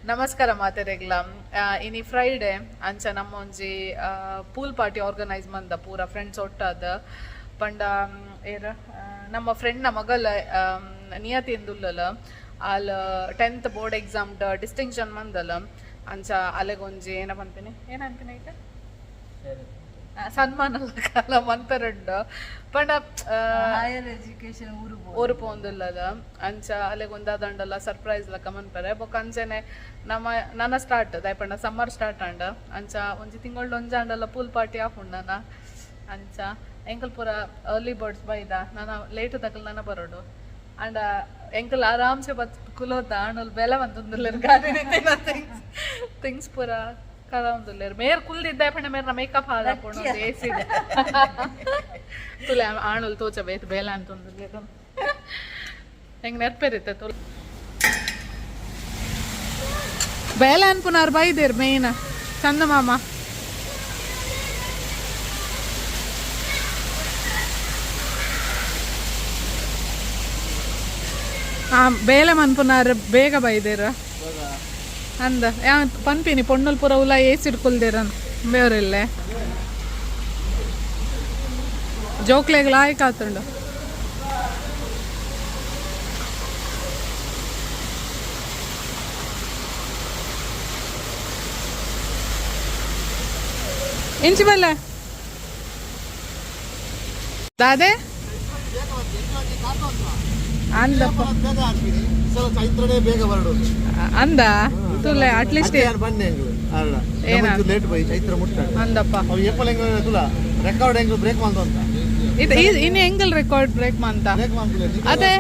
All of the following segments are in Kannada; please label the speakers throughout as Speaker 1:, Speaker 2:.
Speaker 1: ನಮಸ್ಕಾರ ಮಾತೆರೆಗ್ಲ ಇನಿ ಫ್ರೈಡೆ ಅಂಚ ನಮ್ಮ ಒಂಜಿ ಪೂಲ್ ಪಾರ್ಟಿ ಆರ್ಗನೈಸ್ ಮಂದ ಪೂರ ಫ್ರೆಂಡ್ಸ್ ಒಟ್ಟಾದ ಪಂಡ ಏರ ನಮ್ಮ ಫ್ರೆಂಡ್ನ ಮಗಲ ನಿಯತಿ ಎಂದುಲ್ಲಲ ಆಲ್ 10th ಬೋರ್ಡ್ ಎಕ್ಸಾಮ್ ಡಿಸ್ಟಿಂಕ್ಷನ್ ಮಂದಲ ಅಂಚ ಅಲೆಗೊಂಜಿ ಏನಂತೀನಿ ಈಗ ಸನ್ಮಾನ ಕಾಲ ಮನ್ಪೆರಡ್ಡು ಪಂಡ
Speaker 2: ಹೈಯರ್ ಎಜುಕೇಶನ್
Speaker 1: ಊರು ಪೋಂದುಲ್ಲದ ಅಂಚ ಅಲೆಗೊಂದ ದಂಡಲ ಸರ್ಪ್ರೈಸ್ ಲಕ ಮನ್ಪೆರೆ ಬೊಕ ಅಂಚನೆ ನನ್ನ ಸ್ಟಾರ್ಟ್ ದಯಪಂಡ ಸಮ್ಮರ್ ಸ್ಟಾರ್ಟ್ ಅಂಡ ಅಂಚ ಒಂಜಿ ತಿಂಗಳು ಒಂಜಾಂಡಲ ಪೂಲ್ ಪಾರ್ಟಿ ಆಪುಂಡನ ಅಂಚ ಎಂಕಲ್ ಪೂರ ಅರ್ಲಿ ಬರ್ಡ್ಸ್ ಬೈದ ನಾನು ಲೇಟ್ ತಕಲ್ ನನ್ನ ಬರೋಡು ಅಂಡ ಎಂಕಲ್ ಆರಾಮ್ಸೆ ಬತ್ ಕುಲೋದ ಅಣ್ಣಲ್ ಬೆಲೆ ಬಂತಂದುಲ್ಲೇರು ಗಾಡಿ ಥಿಂಗ್ಸ್ ಪೂರ ಕಲಂದುಲ್ಲೇರು ಮೇರ್ ಕುಲ್ದಿದ್ದ ಪಂಡ ಮೇರ್ನ ಮೇಕಪ್ ಹಾಕೊಂಡು ಏಸಿ ತುಲೆ ಆಣುಲ್ ತೋಚ ಬೇತ್ ಬೇಲ ಅಂತಂದುಲ್ಲೇರು ಹೆಂಗ್ ನೆರ್ಪೇರಿತ್ತೆ ತುಲ್ ಬೇಲ ಅನ್ಪುನಾರ್ ಬೈದೇರ್ ಮೇಯ್ನ ಚಂದ ಮಾಮ ಬೇಲೆ ಮನ್ಪುನಾರ ಬೇಗ ಬೈದೇರ ಅಂದ ಪನ್ಪಿನಿ ಪೊಣ್ಣಲ್ ಪೂರ ಉಲ ಏಸಿಡ್ಕೊಳ್ದೇರ ಬೇವ್ರಿಲ್ಲೇ ಜೋಕ್ಲೆಗ್ ಲಾಯ್ಕ್ ಆತುಂಡು ಇಂಚಿ ಬಲ್ಲೆ ದಾದೆ ಅಂದಪ್ಪ ಅಂದ ತುಲೆ ಅಟ್ಲೀಸ್ಟ್ ಅಂದಪ್ಪ ಇನ್ನು ಎಂಗಲ್ ರೆಕಾರ್ಡ್ ಬ್ರೇಕ್ ಮಂತ ಅದೇ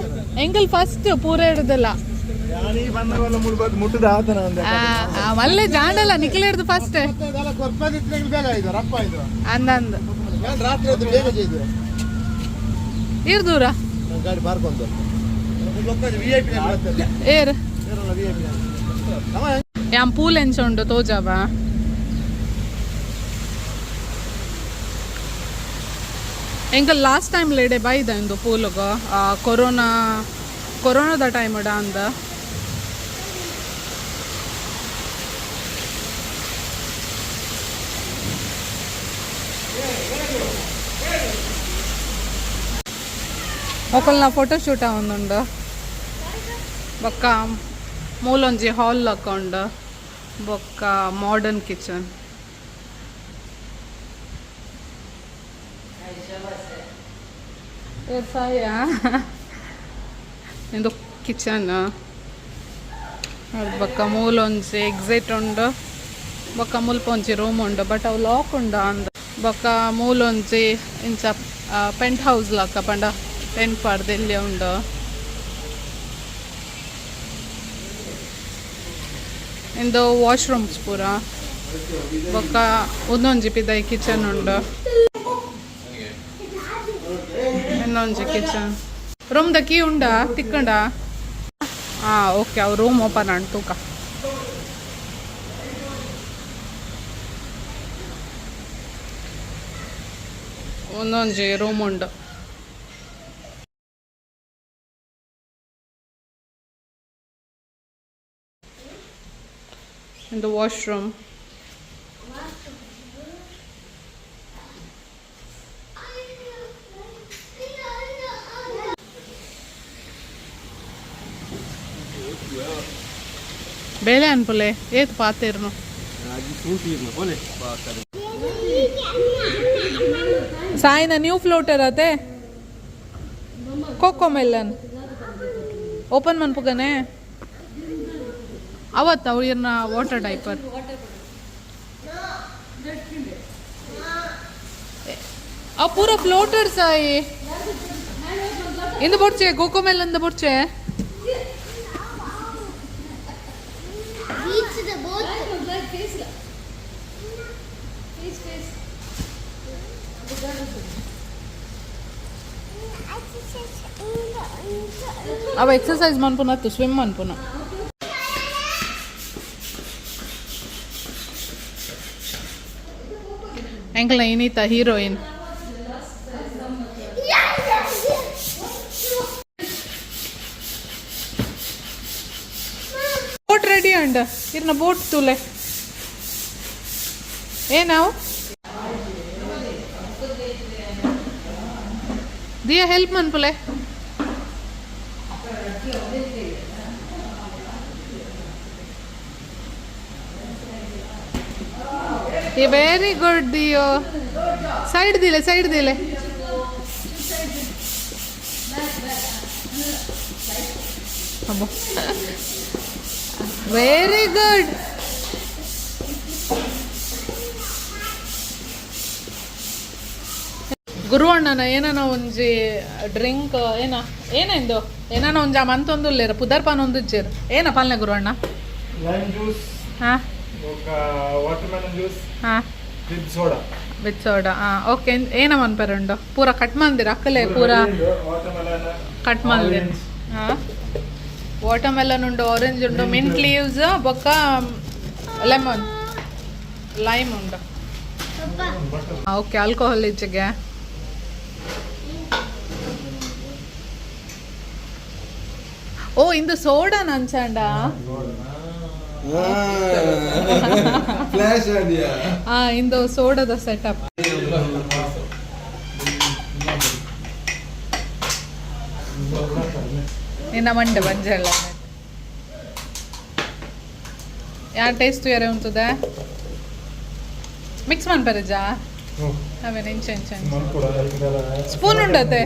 Speaker 1: ಎಂಗಲ್ ಫಸ್ಟ್ ಪೂರ ಹಿಡ್ದಲ್ಲ ಮಲ್ಲೆ ಜಾಂಡಲ್ಲ ನಿಖಿಲ್ ಹಿಡ್ದು ಫಸ್ಟ್ ಅಂದಂದ ಇರ್ದೂರ ಏರ್ ಯಾಂ ಪೂಲ್ ಎಂಚುಂಡು ತೋಜಾವ ಎಂಕಲ್ ಲಾಸ್ಟ್ ಟೈಮ್ ಲೇಡೆ ಬೈದ ಇಂದು ಪೂಲುಗ ಕೊರೋನಾದ ಟೈಮ್ ಇಡ ಅಂದ ఒకళ్ళ ఫోటోషూట్ ఉందండు బొక్క ಮೂಲೊಂಜಿ ಹಾಲ್ ಹಾಕೊಂಡು ಬೊಕ್ಕ ಮಾಡರ್ನ್ ಕಿಚನ್ ಸಾಯ ಇಂದು ಕಿಚನ್ ಬೊಕ್ಕ ಮೂಲೊಂಜಿ ಎಕ್ಸಿಟ್ ಉಂಡು ಬೊಕ್ಕ ಮುಲ್ಪೊಂಜಿ ರೂಮ್ ಉಂಡು ಬಟ್ ಅವು ಲಾಕ್ ಉಂಡು ಅಂದ ಬೊಕ್ಕ ಮೂಲೊಂಜಿ ಇಂಚ ಪೆಂಟ್ ಹೌಸ್ ಲಾಕ ಪಂಡ ಟೆಂಟ್ ಪಾಡ್ದೆಲ್ಲಿ ಉಂಡು ಇಂದು ವಾಶ್ರೂಮ್ಸ್ ಪೂರ ಬೊಕ್ಕ ಒಂದೊಂಜಿ ಪಿದಾಯಿ ಕಿಚನ್ ಉಂಡು ಇನ್ನೊಂಜಿ ಕಿಚನ್ ರೂಮ್ದ ಕೀ ಉಂಡ ತಿಕ್ಕಂಡ ಓಕೆ ಅವು ರೂಮ್ ಓಪನ್ ಅಂಡ್ ತೂಕ ಒಂದೊಂಜಿ ರೂಮ್ ಉಂಡು in the washroom. ಬೇಲೆ ಅನ್ಪುಲೆ ಏತ್ ಪಾತೇರ್ನು ಸಾಯಿನ new floater ಅತೆ kho kho Mellon open ಮನ್ಪುಗನೆ ಅವತ್ತು ಅವ್ರನ್ನ ವಾಟರ್ ಡೈಪರ್ ಆ ಪೂರ ಫ್ಲೋಟರ್ಸ್ ಆಯಿ ಇಂದು ಬೊಡ್ಚೆ ಕೋಕೋ ಮೆಲ್ಲಂದ ಬೊಡ್ಚೆ ಅವ ಎಕ್ಸರ್ಸೈಸ್ ಮನ್ಪುನ ಸ್ವಿಮ್ ಮನ್ಪುನ ಎಂಕಲ್ನ ಇನೀತ ಹೀರೋಯಿನ್ ಬೋಟ್ ರೆಡಿ ಅಂಡ್ ಇರ್ನ ಬೋಟ್ ತುಲೆ ಏನಾವು ದಿಯಾ ಹೆಲ್ಪ್ ಮನ್ಪುಲೆ ವೆರಿ ಗುಡ್ ದಿಯೋ ಸೈಡ್ ದಿಲೆ ವೆರಿ ಗುಡ್ ಗುರುವಣ್ಣನ ಏನನ ಒಂಜಿ ಡ್ರಿಂಕ್ ಏನೆಂದು ಏನನ ಒಂಜ ಮಂತೊಂದುಲ್ಲೇರ ಪುದರ್ಪಾನ ಒಂದುಜ್ಜೇರು ಏನ ಪಾಲನೆ ಗುರುವಣ್ಣ
Speaker 3: ಲೈಮ್ ಜ್ಯೂಸ್
Speaker 1: ಹಾ
Speaker 3: ವಾಟರ್ಮೆಲನ್ ಜ್ಯೂಸ್
Speaker 1: ಹಾ
Speaker 3: ವಿತ್
Speaker 1: ಸೋಡಾ ಓಕೆ ಏನ ಮನ್ಪರುಂಡು ಪೂರ ಕಟ್ ಮಂದಿರ ಅಕ್ಕಲೆ ಪೂರ
Speaker 3: ವಾಟರ್ಮೆಲನ್
Speaker 1: ಕಟ್ ಮಂದಿರ ವಾಟರ್ಮೆಲನ್ ಉಂಡು ಆರೆಂಜ್ ಉಂಡು ಮಿಂಟ್ ಲೀವ್ಸ್ ಬೊಕ್ಕ ಲೆಮನ್ ಲೈಮ್ ಉಂಡು ಓಕೆ ಆಲ್ಕೋಹಾಲ್ ಇಚ್ಚಿಗೆ ಓ ಇಂದು ಸೋಡಾ ನಂಚಾಂಡ
Speaker 4: ಫ್ಲಾಶ್ ಆಡಿಯಾ
Speaker 1: ಇಂದು ಸೋಡಾದ ಸೆಟಪ್ ನಿನ್ನ ಮಂಡೆ ಬಂಜೆಲ್ಲ ಯಾರು ಟೇಸ್ಟ್ ಯಾರೇ ಉಂಟುದ ಮಿಕ್ಸ್ ಮಾಡ್ಬಾರಜಾ ಅವೇ ಇಂಚೆ ಸ್ಪೂನ್ ಉಂಡತೆ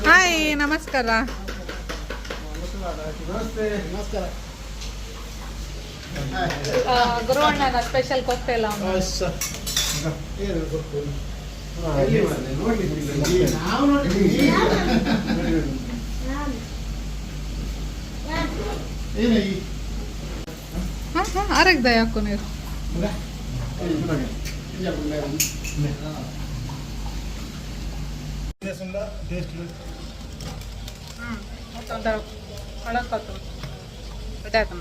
Speaker 1: ಹಾಯ್ ನಮಸ್ಕಾರ ಗುರುವಣ್ಣನ ಸ್ಪೆಷಲ್ ಕೊಕ್ಟೇಲ್ ಆರಗ್ದ ಯಾಕೋ ನೀರು ಒಂಥರ ಕಳಕತ್ತು ಅದಾಯ್ತು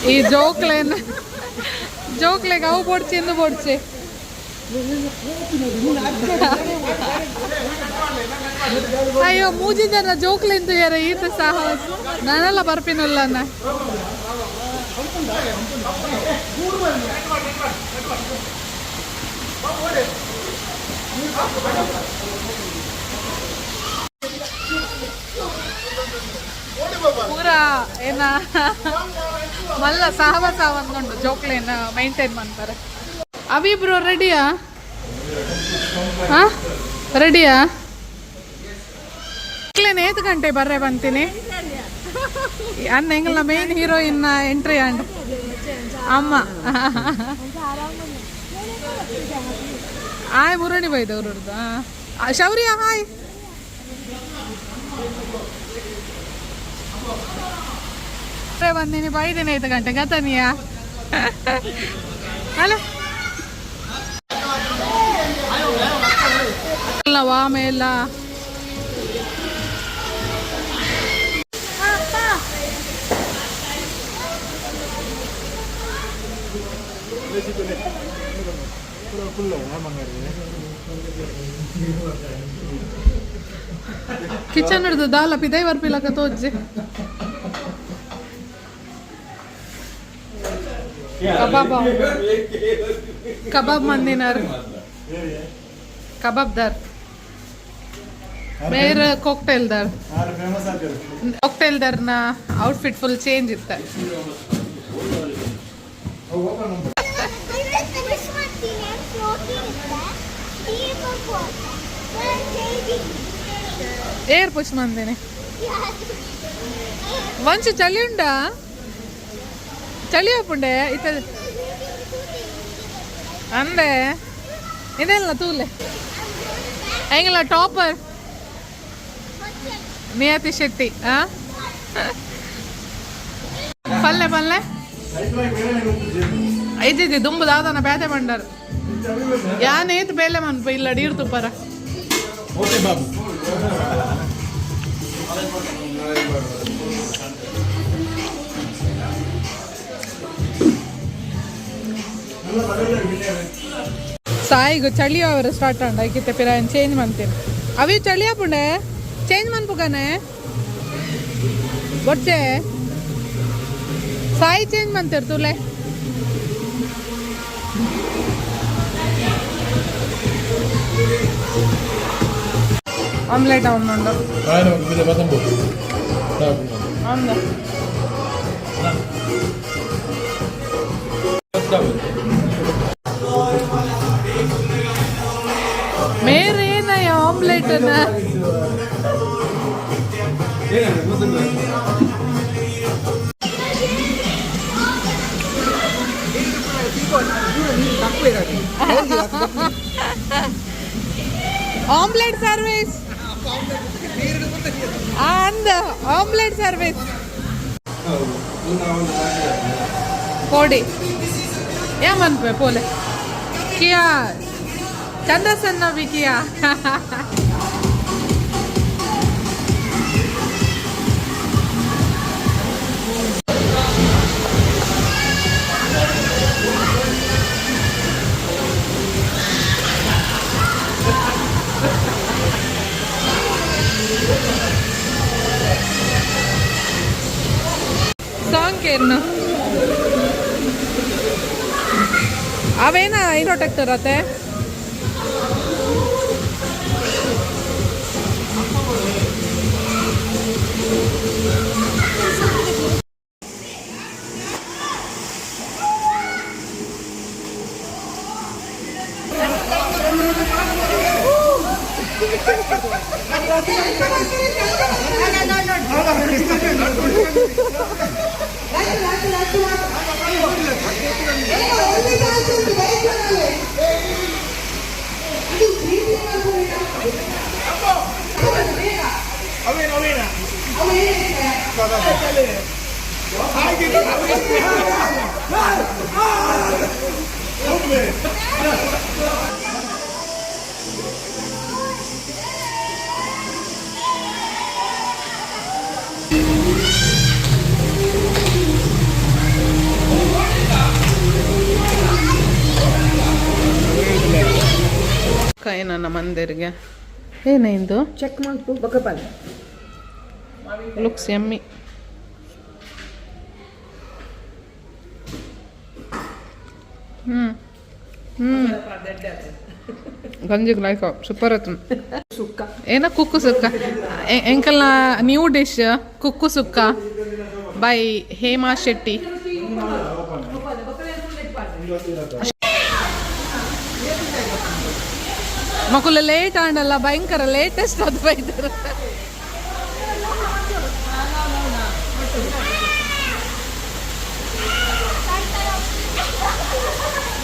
Speaker 1: ಈ ಜೋಕ್ಲೆಗೆ ಅವು ಪೊಡ್ಚಿ ಎಂದು ಪೊಡ್ಚಿ ಅಯ್ಯೋ ಮೂಜಿ ಜನ ಜೋಕ್ಲೆಂದು ಯಾರ ಈತ ಸಾಹಸ ನಾನೆಲ್ಲ ಬರ್ಪಿನಲ್ಲನ್ನ ಪೂರ ಏನ ಮಲ್ಲ ಸಹವಾಸ ಒಂದುಂಡು ಜೋಕ್ಲೇನ ಮೈಂಟೈನ್ ಮಾಡ್ತಾರೆ ಅವಿಬ್ರು ರೆಡಿಯಾ ರೆಡಿಯಾ ಏತು ಗಂಟೆ ಬರ್ರೆ ಬಂತೀನಿ ಅನ್ನ ಎಂಗಲ್ಲ ಮೇನ್ ಹೀರೋಯಿನ್ ಎಂಟ್ರಿ ಅಂಡ್ ಅಮ್ಮ ಆಯ್ ಮುರಣಿ ಬೈದವ್ರದ್ದು ಶೌರ್ಯ ಹಾಯ್ ಬಂದಿನಿ ಬೈದೇನೆ 5 ಗಂಟೆ ಗತನಿಯಾ ಅಲ್ಲ ವಾಮೆಲ್ಲ ಕಿಚನ್ ಹಿಡ್ದು ದಾಲ ಪಿದೈ ಬರ್ಪಿಲಕ ತೋಜ್ಜಿ ಕಬಾಬ್ ಮಂದಿನಾರು ಕಬಾಬ್ದಾರ್ ಮೇರ್ ಕಾಕ್ಟೇಲ್ದಾರ್ನ ಔಟ್ಫಿಟ್ ಫುಲ್ ಚೇಂಜ್ ಇತ್ತ ಏರ್ ಪುಷ್ ಮಂದೇನೆ ಒಂಚು ಚಳಿ ಉಂಡಾ ಚಳಿ ಹಾಪುಂಡೆ ಇತ್ತ ಅಂದೆ ಇದೆಲ್ಲ ತೂಲೆ ಹೆಂಗಿಲ್ಲ ಟಾಪರ್ ನಿಯತಿ ಶೆಟ್ಟಿ ಪಲ್ಲೆ ಐದಿದೆ ದುಂಬು ದಾದನ ಬ್ಯಾದೆ ಬಂಡಾರ ಯಾನೇತ್ ಬೇಲೆ ಮನ್ಪ ಇಲ್ಲ ಡೀರ್ತು ಪರ
Speaker 3: ಓಕೆ ಬಾಬು
Speaker 1: ಸಾಯಿಗು ಚಳಿ ಅವರ ಸ್ಟಾರ್ಟ್ ಅಂಡ ಐಕಿತ್ತೆ ಪಿರ ಚೇಂಜ್ ಮಾಡ್ತೀನಿ ಅವಿ ಚಳಿ ಹಾಪುಂಡೆ ಚೇಂಜ್ ಮನ್ಪುಗಾನೆ ಬೊಟ್ಟೆ ಸಾಯಿ ಚೇಂಜ್ ಮಾಡ್ತೀರ ತುಲೆ ಆಮ್ಲೆಟ್ ಅವನುಂಡು అవును ಮೇರೇನ ಆಮ್ಲೆಟ್ ಆಮ್ಲೆಟ್ ಸರ್ವಿಸ್ ಅಂದ ಆಮ್ಲೆಟ್ ಸರ್ವಿಸ್ ಕೋಡಿ ಏಮನ್ಪೆ ಪೋಲೆ ಕಿಯಾ ಚಂದ ಸಣ್ಣ ಬಿಕಿಯಾ ಸಾಂಕೇರ್ನ ಅವೇನ ಇರೋಟೆಕ್ಟರತ್ತೆ ಕೈ ನನ್ನ ಮಂದಿರಿಗೆ ಏನೇಂದು
Speaker 2: ಚೆಕ್ ಮಾಡ್ತು ಬಕಪಲ್
Speaker 1: ಲುಕ್ಸ್ ಎಮ್ಮಿ ಗಂಜಿಗೆ ಲೈಕ್ ಸೂಪರ್ ಆಯ್ತು
Speaker 2: ಸುಕ್ಕ
Speaker 1: ಏನ ಕುಕ್ಕು ಸುಕ್ಕ ಎಂಕಲ್ನ ನ್ಯೂ ಡಿಶ್ ಕುಕ್ಕು ಸುಕ್ಕ ಬೈ ಹೇಮಾ ಶೆಟ್ಟಿ ಮಕ್ಕಳ ಲೇಟ್ ಆಂಡಲ್ಲ ಭಯಂಕರ ಲೇಟೆಸ್ಟ್ ಅದು ಬೈದರು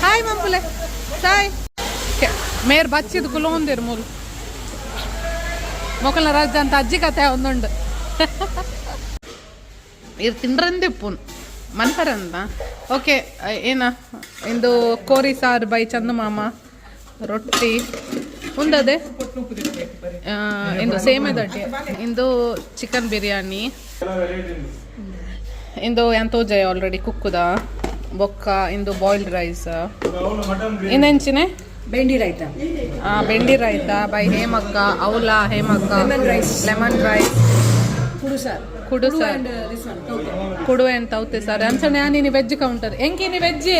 Speaker 1: ಹಾಯ್ ಮಕ್ಕಳೇ ಸಾಯ್ ಮೇರ್ ಬಚ್ಚಿದ ಕುಲೋಂದಿರು ಮೂಲು ಮೊಕಲ್ನ ರಾಜ್ಯ ಅಂತ ಅಜ್ಜಿ ಕತೆ ಒಂದುಂಡು ಇದು ತಿಂದ್ರಂದಿಪ್ಪುನ್ ಮನ್ಪರಂತ ಓಕೆ ಏನ ಇಂದು ಕೋರಿ ಸಾರು ಬೈ ಚಂದ ಮಾಮ ರೊಟ್ಟಿ ಉಂಡದೆ ಇಂದು ಸೇಮೆ ದಡ್ಡಿ ಇಂದು ಚಿಕನ್ ಬಿರಿಯಾನಿ ಇಂದು ಎಂತೋಜಯ ಆಲ್ರೆಡಿ ಕುಕ್ಕುದ ಬೊಕ್ಕ ಇಂದು ಬಾಯ್ಲ್ಡ್ ರೈಸ್ ಇನ್ನೆಂಚಿನೆ
Speaker 2: ಬೆಂಡಿ ರೈತ
Speaker 1: ಬೆಂಡಿ ರೈತ ಬೈ ಹೇಮಕ್ಕ ಅವಲ ಹೇಮಕ್ಕ ಲೆಮನ್ ರೈಸ್ ಕುಡು ಸರ್ ಕುಡು ಅಂತ ತೌತೆ ಸರ್ ಅನ್ಸಣೆ ನೀನು ವೆಜ್ ಕೌಂಟರ್ ಎಂಕಿ ನೀ ವೆಜ್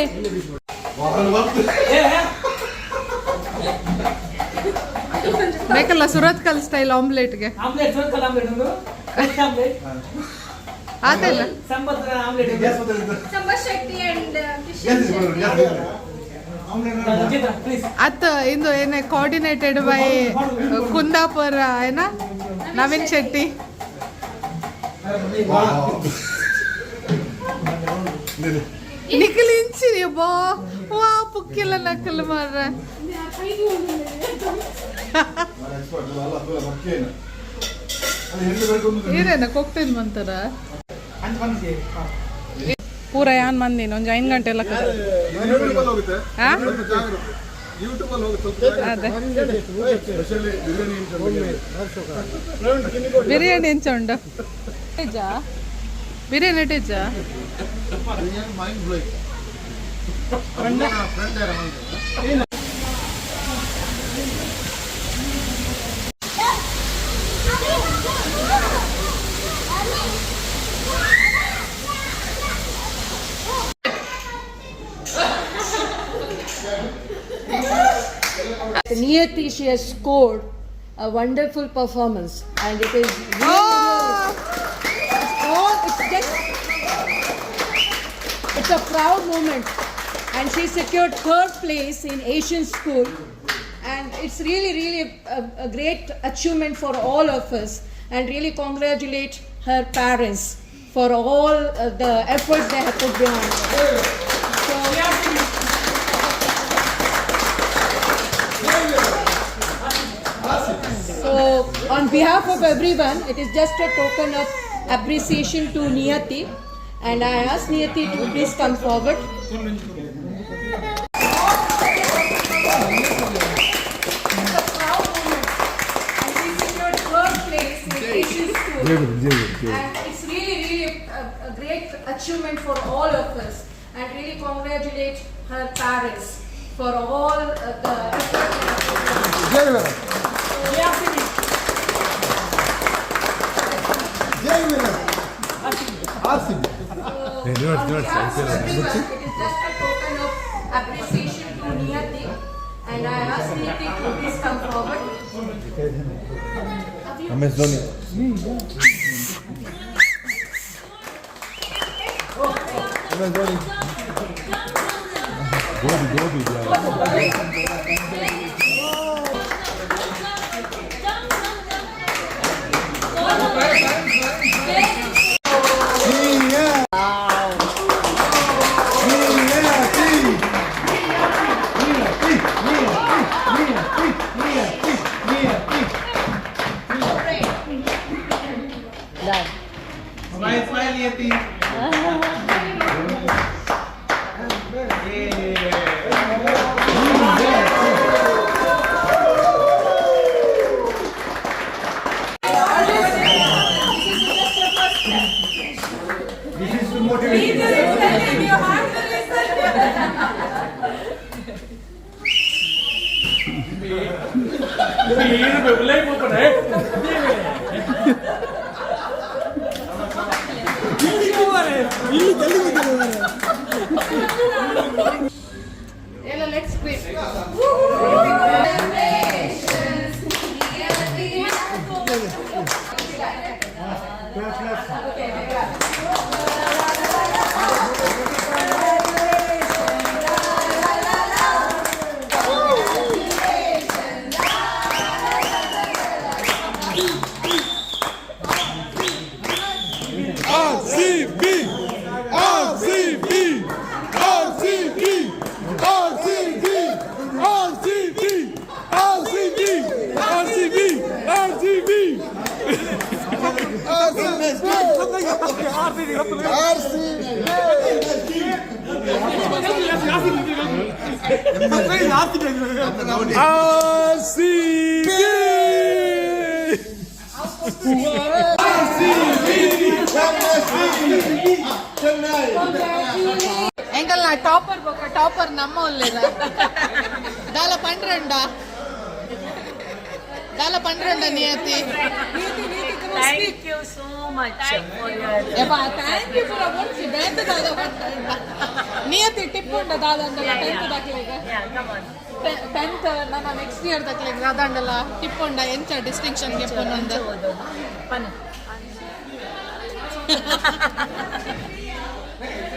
Speaker 1: ಬೇಕಲ್ಲ ಸುರತ್ಕಲ್ ಸ್ಟೈಲ್ ಆಮ್ಲೆಟ್ಗೆ ಅದೆಲ್ಲ ಅತ್ತ ಇಂದು ಏನೇ ಕೋಆರ್ಡಿನೇಟೆಡ್ ಬೈ ಕುಂದಾಪುರ ಏನ ನವೀನ್ ಶೆಟ್ಟಿ ನಿಖಿಲ್ ಇಂಚಿ ಬಾ ವಾ ಪುಕ್ಕಿಲ್ಲ ನಕಲ್ ಮಾರ್ರ ಇರೇನ ಕೊಕ್ಟೇಲ್ ಮಂತಾರ ಪೂರ ಯಾನ್ ಮಂದಿನ ಒಂದು 5 ಗಂಟೆ ಎಲ್ಲ ಅದೇ ಬಿರಿಯಾನಿ ಎಂಚ ಉಂಡು biryani ಇಟ್ಟಿಜ್ಜ
Speaker 2: Niyati, she has scored a wonderful performance, and it is it's a proud moment, and she secured 3rd place in Asian school, and it's really a great achievement for all of us, and really congratulate her parents for all the efforts they have put behind. So on behalf of everyone, it is just a token of appreciation to Niyati, and I ask Niyati to please come forward. And it's really a great achievement for all of us, and really congratulate her parents for all the effort. It is just a token of appreciation to Niyati, and I ask Niyati to please come forward. Let's quit.
Speaker 1: ఎంకల్ నా టాపర్ ఒక టాపర్ నమ్మ లేదా దాల పండ్రండా నియతి
Speaker 4: Thank you so much for your
Speaker 1: thank you for awards ಬೇಂತ ದಾದ ನಿಯತಿ ಟಿಪ್ ಉಂಡ ದಾದಂಡಲ 10th ದಾಖಲೆಗ
Speaker 4: come on.
Speaker 1: 10th ನನ್ನ ನೆಕ್ಸ್ಟ್ ಇಯರ್ ದಾಖಲೆಗ ದಾದಂಡಲ ಟಿಪ್ ಉಂಡ ಎಂಚ ಡಿಸ್ಟಿಂಕ್ಷನ್ ಗೆ ಪೊನ್ನೊಂದ
Speaker 4: Fun.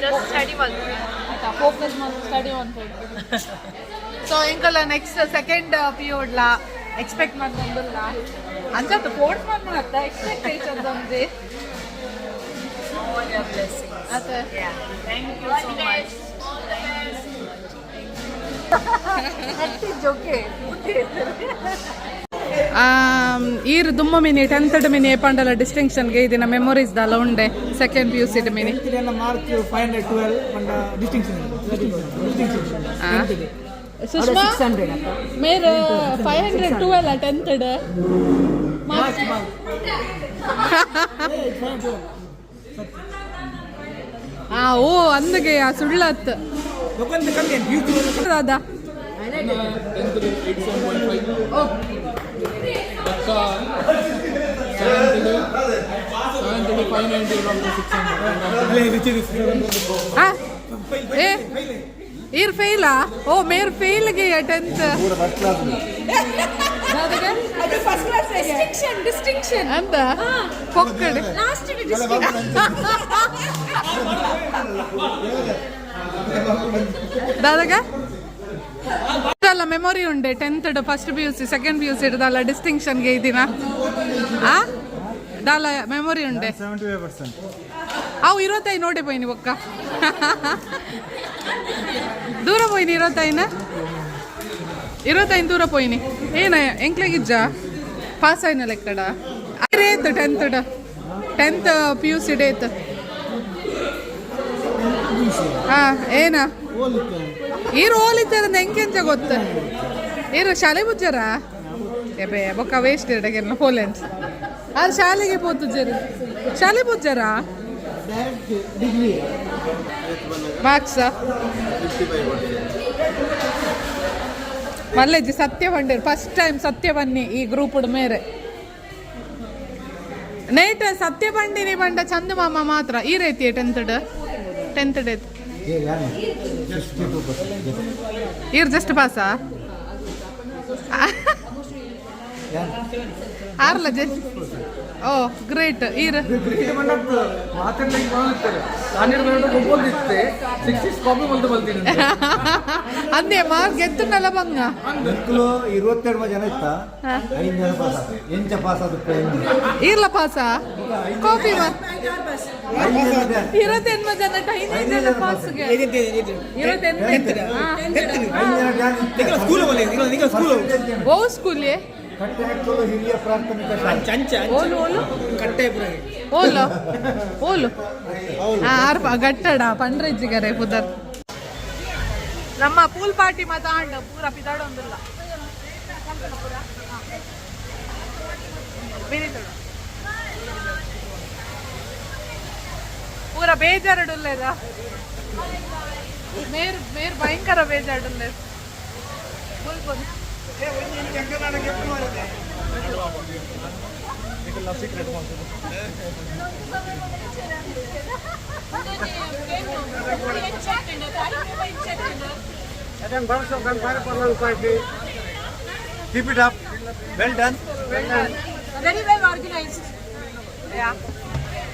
Speaker 4: Just study one.
Speaker 1: Focus on study on food. So ಎಂಕಲ ನೆಕ್ಸ್ಟ್ ಸೆಕೆಂಡ್ ಪಿರಿಯಡ್ ಲಾ ಎಕ್ಸ್ಪೆಕ್ಟ್ ಮಾಡ್ಕೊಂಡಲ್ಲ ಅಂತ ಫೋರ್ತ್ ಮಾಡ್ತ ಎಕ್ಸ್ಪೆಕ್ಟೇಷನ್ ಬಂದೆ
Speaker 4: All your blessings.
Speaker 1: ಅತ್ತೆ
Speaker 4: Yeah. Thank you so much.
Speaker 1: That is okay. ಈರು ದುಮ್ಮ ಮಿನಿ 10th ಮಿನಿ ಪಂಡಲ ಡಿಸ್ಟಿಂಕ್ಷನ್ಗೆ ಇದನ್ನ ಮೆಮೊರೀಸ್ ದಾಲ ಉಂಡೆ ಸೆಕೆಂಡ್ PUC ಮಿನಿ
Speaker 5: ಮಾರ್ಕ್ 512 ಪಂಡ ಡಿಸ್ಟಿಂಕ್ಷನ್
Speaker 2: ಸುಷ್ಮಾ ಮೇರ 512 10th ಓ ಅಂದಗೆ ಆ ಸುಳ್ಳತ್ ಅದ ಈರ್ ಫೇಲಾ ಓ ಮೇರ್ ಫೇಲ್ಗೆ 10th ಡಿಸ್ಟಿಂಕ್ಷನ್ ಅಂತ ಪೊಕ್ಕಡೆ ದಾದಾಗ ಅಲ್ಲ ಮೆಮೊರಿ ಉಂಡೆ 10th first PUC second PUC ದಾಲ ಡಿಸ್ಟಿಂಕ್ಷನ್ಗೆ ಇದ್ದೀನ ದಾಲ ಮೆಮೊರಿ ಉಂಡೆ
Speaker 5: 75%.
Speaker 1: ಅವು 25 ನೋಡೆ ಪೋಯ್ನಿ ಒಕ್ಕ ದೂರ ಪೋಯ್ನಿ 25 ದೂರ ಪೋಯ್ನಿ ಏನ ಎಂಕ್ಲೆಗಿಜ್ಜ ಪಾಸ್ ಆಯ್ನ ಲೆಕ್ಕಡ ರೇತ್ 10th PUC ಡೇತ್ ಏನ ಈರು ಓಲಿತ್ತಾರ ಎಂಕೆಂಚ ಗೊತ್ತ ಈರು ಶಾಲೆ ಬುಜ್ಜರ ಎಬೆ ಬೊಕ್ಕ ವೇಸ್ಟ್ ಇರಡಗೆಲ್ಲ ಹೋಲೆನ್ಸ್ ಅದು ಶಾಲೆಗೆ ಪೋತುಜ್ಜರು ಶಾಲೆ ಬುಜ್ಜರ ಮಾರ್ಕ್ಸ ಮಲ್ಲೆಜ್ಜಿ ಸತ್ಯ ಬಂದಿರು ಫಸ್ಟ್ ಟೈಮ್ ಸತ್ಯ ಬನ್ನಿ ಈ ಗ್ರೂಪ್ ಮೇರೆ ನೈಟ್ ಸತ್ಯ ಬಂಡಿನಿ ಬಂಡ ಚಂದ ಮಾಮ ಮಾತ್ರ ಈ ರೀತಿ 10th ಡೇತ್ ಈರ್ ಜಸ್ಟ್ ಪಾಸಾ ಆರ್ಲ ಜಸ್ಟ್ ಓ ಗ್ರೇಟ್ ಈರ್ ಅಂದೇ ಮಾರ್ಕ್ ಗೆತ್ತುನಲ್ಲ ಬಂಗ
Speaker 5: 22 ಜನ ಇತ್ತ 5 ಜನ ಪಾಸ್ ಎಂಚ ಪಾಸ್
Speaker 1: ಈರ್ಲ ಪಾಸಾ ಕಾಫಿ 28 ಜನ 5 ಜನ ಪಾಸ್ಗೆ 28 ಓ ಸ್ಕೂಲೇ
Speaker 5: ಹಿರಿಯ ಪ್ರಾಥಮಿಕ
Speaker 1: ಓಲು ಗಟ್ಟಡ ಪಂಡ್ರೆಜ್ಜಿಗರೆ ಪುದರ್ ನಮ್ಮ ಪೂಲ್ ಪಾರ್ಟಿ ಮಾತಾಂಡ ಪೂರ ಪಿದಾಡೊಂದಿಲ್ಲ ಪೂರ ಬೇಜಾರಡುಲ್ಲೇದ ಮೇರ್ ಭಯಂಕರ ಬೇಜಾರಡುಲ್ಲೇದ pool
Speaker 5: Keep it up. Well done.
Speaker 2: Very well organized.
Speaker 1: Yeah.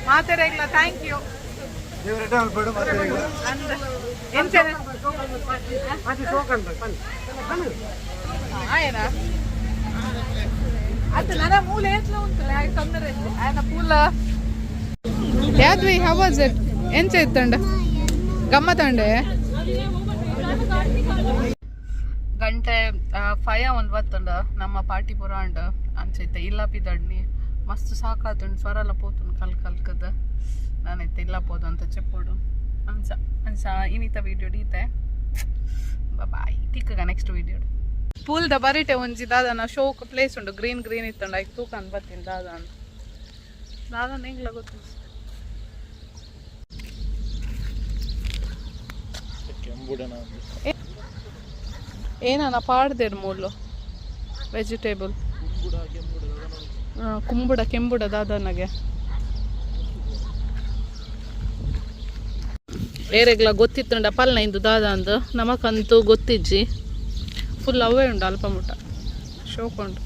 Speaker 1: Materegla, thank you.
Speaker 5: You return for Materegla.
Speaker 1: And ಆಯ್ನಾ ಅದು ನನ್ನ ಮೂಲೆ ಎತ್ಲ ಉಂಟಲ್ಲ ಯಾಕೆ ತೊಂದರೆ ಇಲ್ಲ ಆಯ್ನ ಪೂಲ ಯಾದ್ವಿ ಹೌ ವಾಸ್ ಇಟ್ ಎಂಚ ಇತ್ತಂಡ ಗಮ್ಮತ್ತಂಡೆ ಗಂಟೆ 5 ಒಂದು ಬತ್ತಂಡ ನಮ್ಮ ಪಾರ್ಟಿ ಪುರ ಅಂಡ ಅಂಚೈತೆ ಇಲ್ಲ ಪಿದಡ್ನಿ ಮಸ್ತ್ ಸಾಕಾತುಂಡು ಸ್ವರಲ್ಲ ಪೋತುಂಡು ಕಲ್ಕದ ನಾನೈತೆ ಇಲ್ಲ ಪೋದು ಅಂತ ಚೆಪ್ಪೋಡು ಅಂಚ ಇನ್ನಿತ ವೀಡಿಯೋ ಡೀತೆ ಬಾಯ್ ತಿಕ್ಕಗ ನೆಕ್ಸ್ಟ್ ವೀಡಿಯೋ ಪೂಲ್ ದ ಬರಿಟೆ ಒಂಜಿ ದಾದನ ಶೋಕ್ ಪ್ಲೇಸ್ ಉಂಡು ಗ್ರೀನ್ ಇತ್ತಂಡ ಆಯ್ತು ತೂಕನ್ ಬತ್ತೀನಿ ದಾದನ ಹೆಂಗ್ಲ ಗೊತ್ತು ಏನನ ಪಾಡ್ದೇರು ಮೂಲು ವೆಜಿಟೇಬಲ್ ಕುಂಬುಡ ಕೆಂಬುಡ ದಾದನಗೆ ಏರೆಗ್ಲ ಗೊತ್ತಿತ್ತಂಡ ಪಲ್ನ ಇಂದು ದಾದ ಅಂದು ನಮಕಂತೂ ಗೊತ್ತಿಜ್ಜಿ ಫುಲ್ ಅವೇ ಉಂಡು ಅಲ್ಪ ಮುಟ್ಟ ಶೋಕ್ ಉಂಡು